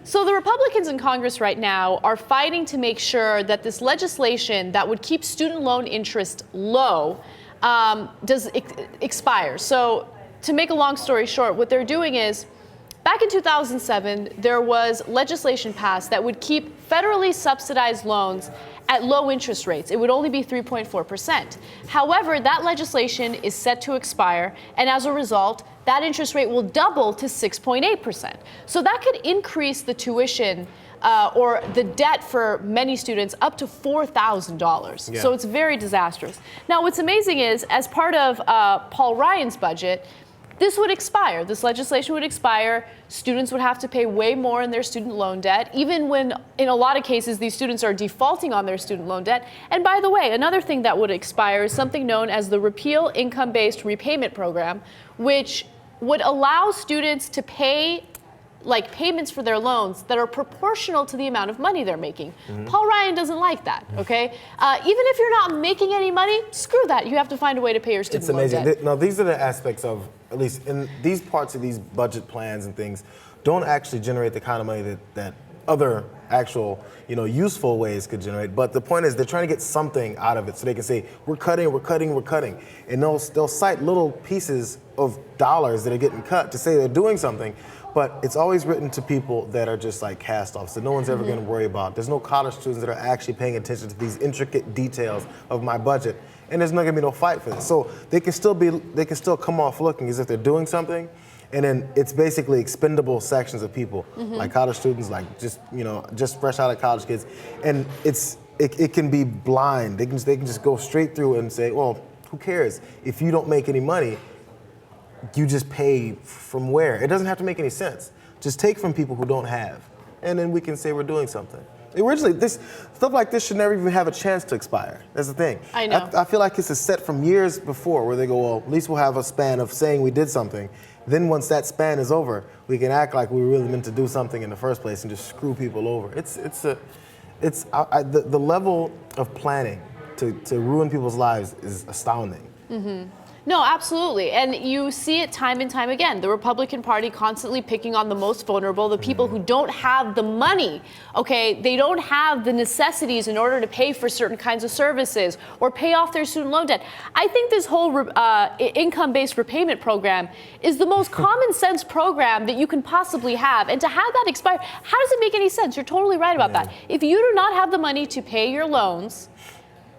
So the Republicans in Congress right now are fighting to make sure that this legislation that would keep student loan interest low does expire. So to make a long story short, what they're doing is, back in 2007, there was legislation passed that would keep federally subsidized loans at low interest rates. It would only be 3.4%. However, that legislation is set to expire, and as a result, that interest rate will double to 6.8%. So that could increase the tuition or the debt for many students up to $4,000. Yeah. So it's very disastrous. Now, what's amazing is, as part of Paul Ryan's budget, this would expire. This legislation would expire. Students would have to pay way more in their student loan debt, even when, in a lot of cases, these students are defaulting on their student loan debt. And by the way, another thing that would expire is something known as the Repeal Income-Based Repayment Program, which would allow students to pay payments for their loans that are proportional to the amount of money they're making. Paul Ryan doesn't like that, okay? Even if you're not making any money, screw that. You have to find a way to pay your student loan debt. It's amazing. Now, these are the aspects of, at least in these parts of these budget plans and things, don't actually generate the kind of money that other actual, useful ways could generate. But the point is, they're trying to get something out of it so they can say, we're cutting, we're cutting, we're cutting. And they'll cite little pieces of dollars that are getting cut to say they're doing something. But it's always written to people that are just like cast-offs that no one's ever going to worry about. There's no college students that are actually paying attention to these intricate details of my budget, and there's not going to be no fight for this. So they can still come off looking as if they're doing something, and then it's basically expendable sections of people, like college students, like just fresh out of college kids, and it can be blind. They can just go straight through and say, well, who cares if you don't make any money? You just pay from where? It doesn't have to make any sense. Just take from people who don't have, and then we can say we're doing something. Originally, stuff like this should never even have a chance to expire. That's the thing. I know. I feel like it's a set from years before where they go, well, at least we'll have a span of saying we did something. Then once that span is over, we can act like we really meant to do something in the first place and just screw people over. The level of planning to ruin people's lives is astounding. No, absolutely. And you see it time and time again. The Republican Party constantly picking on the most vulnerable, the people who don't have the money, okay? They don't have the necessities in order to pay for certain kinds of services or pay off their student loan debt. I think this whole income-based repayment program is the most common sense program that you can possibly have. And to have that expire, how does it make any sense? You're totally right about that. If you do not have the money to pay your loans,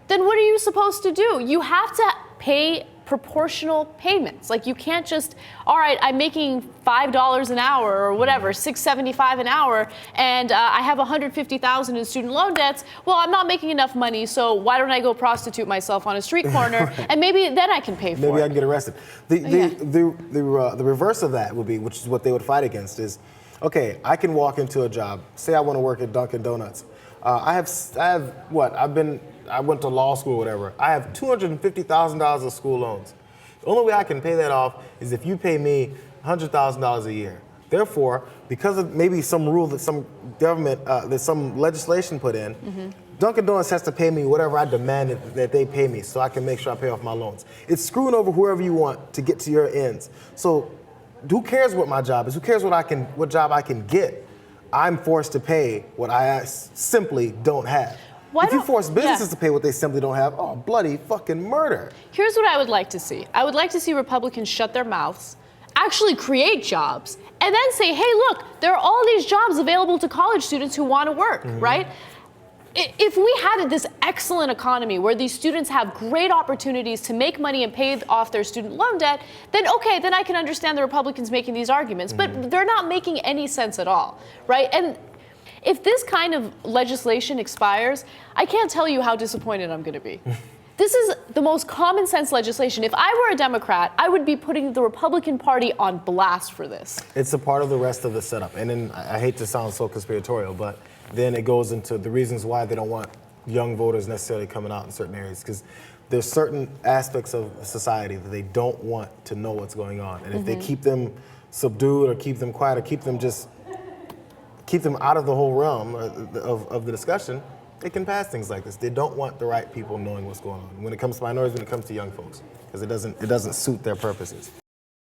then what are you supposed to do? You have to pay proportional payments. Like, you can't just, all right, I'm making $5 an hour or whatever, $6.75 an hour, and I have $150,000 in student loan debts. Well, I'm not making enough money, so why don't I go prostitute myself on a street corner, and maybe then I can pay for it. Maybe I can get arrested. The reverse of that would be, which is what they would fight against, is, okay, I can walk into a job. Say I want to work at Dunkin' Donuts. I went to law school or whatever. I have $250,000 of school loans. The only way I can pay that off is if you pay me $100,000 a year. Therefore, because of maybe some rule that some government, that some legislation put in, Dunkin' Donuts has to pay me whatever I demanded that they pay me so I can make sure I pay off my loans. It's screwing over whoever you want to get to your ends. So who cares what my job is? Who cares what job I can get? I'm forced to pay what I simply don't have. If you force businesses to pay what they simply don't have, oh, bloody fucking murder. Here's what I would like to see. I would like to see Republicans shut their mouths, actually create jobs, and then say, hey, look, there are all these jobs available to college students who want to work, right? If we had this excellent economy where these students have great opportunities to make money and pay off their student loan debt, then okay, then I can understand the Republicans making these arguments. But they're not making any sense at all, right? And if this kind of legislation expires, I can't tell you how disappointed I'm going to be. This is the most common sense legislation. If I were a Democrat, I would be putting the Republican Party on blast for this. It's a part of the rest of the setup. And then I hate to sound so conspiratorial, but then it goes into the reasons why they don't want young voters necessarily coming out in certain areas. Because there's certain aspects of society that they don't want to know what's going on. And if they keep them subdued or keep them quiet or keep them out of the whole realm of the discussion, they can pass things like this. They don't want the right people knowing what's going on when it comes to minorities, when it comes to young folks, because it doesn't suit their purposes.